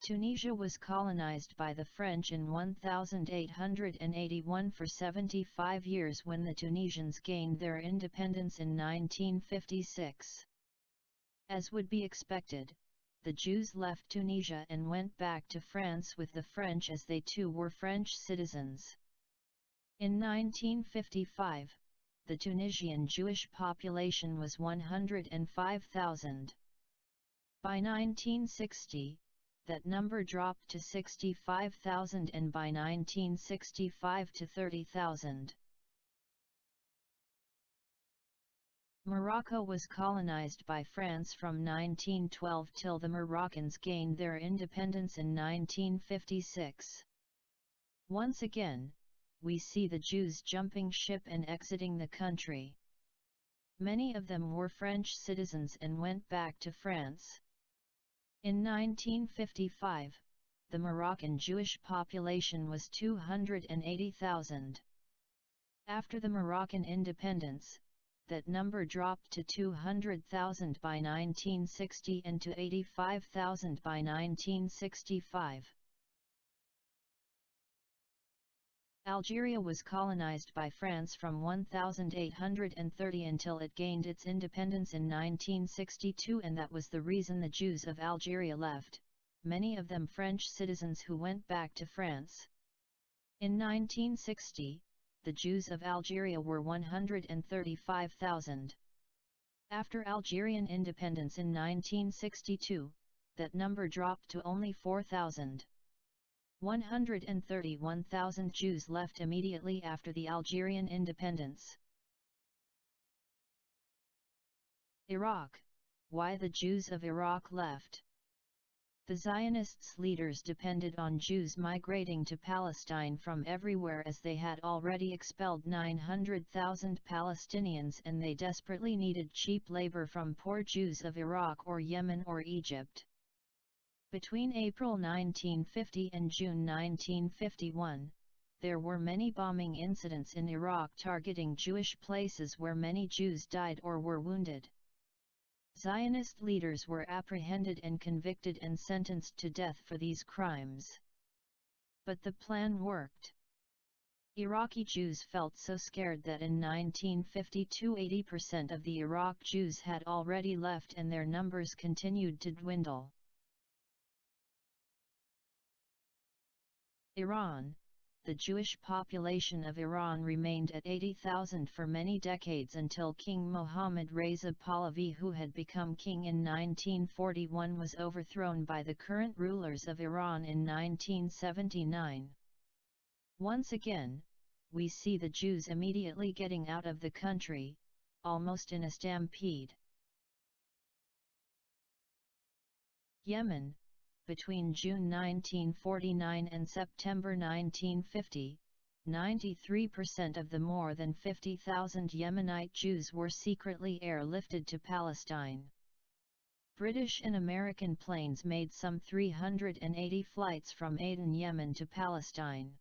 Tunisia was colonized by the French in 1881 for 75 years when the Tunisians gained their independence in 1956. As would be expected, the Jews left Tunisia and went back to France with the French as they too were French citizens. In 1955, the Tunisian Jewish population was 105,000. By 1960, that number dropped to 65,000 and by 1965 to 30,000. Morocco was colonized by France from 1912 till the Moroccans gained their independence in 1956. Once again, we see the Jews jumping ship and exiting the country. Many of them were French citizens and went back to France. In 1955, the Moroccan Jewish population was 280,000. After the Moroccan independence, that number dropped to 200,000 by 1960 and to 85,000 by 1965. Algeria was colonized by France from 1830 until it gained its independence in 1962, and that was the reason the Jews of Algeria left, many of them French citizens who went back to France. In 1960, the Jews of Algeria were 135,000. After Algerian independence in 1962, that number dropped to only 4,000. 131,000 Jews left immediately after the Algerian independence. Iraq. Why the Jews of Iraq left. The Zionists' leaders depended on Jews migrating to Palestine from everywhere, as they had already expelled 900,000 Palestinians and they desperately needed cheap labor from poor Jews of Iraq or Yemen or Egypt. Between April 1950 and June 1951, there were many bombing incidents in Iraq targeting Jewish places where many Jews died or were wounded. Zionist leaders were apprehended and convicted and sentenced to death for these crimes. But the plan worked. Iraqi Jews felt so scared that in 1952 80% of the Iraq Jews had already left and their numbers continued to dwindle. Iran. The Jewish population of Iran remained at 80,000 for many decades until King Mohammad Reza Pahlavi, who had become king in 1941, was overthrown by the current rulers of Iran in 1979. Once again, we see the Jews immediately getting out of the country, almost in a stampede. Yemen. Between June 1949 and September 1950, 93% of the more than 50,000 Yemenite Jews were secretly airlifted to Palestine. British and American planes made some 380 flights from Aden, Yemen to Palestine.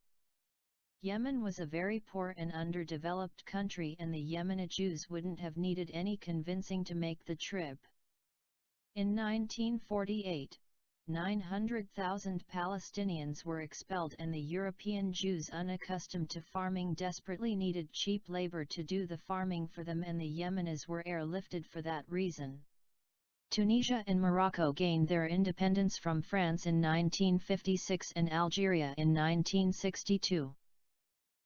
Yemen was a very poor and underdeveloped country, and the Yemeni Jews wouldn't have needed any convincing to make the trip. In 1948, 900,000 Palestinians were expelled, and the European Jews unaccustomed to farming desperately needed cheap labor to do the farming for them, and the Yemenis were airlifted for that reason. Tunisia and Morocco gained their independence from France in 1956 and Algeria in 1962.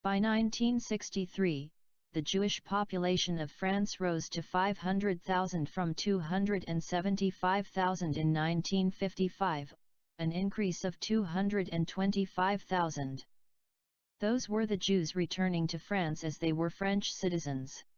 By 1963, the Jewish population of France rose to 500,000 from 275,000 in 1955, an increase of 225,000. Those were the Jews returning to France as they were French citizens.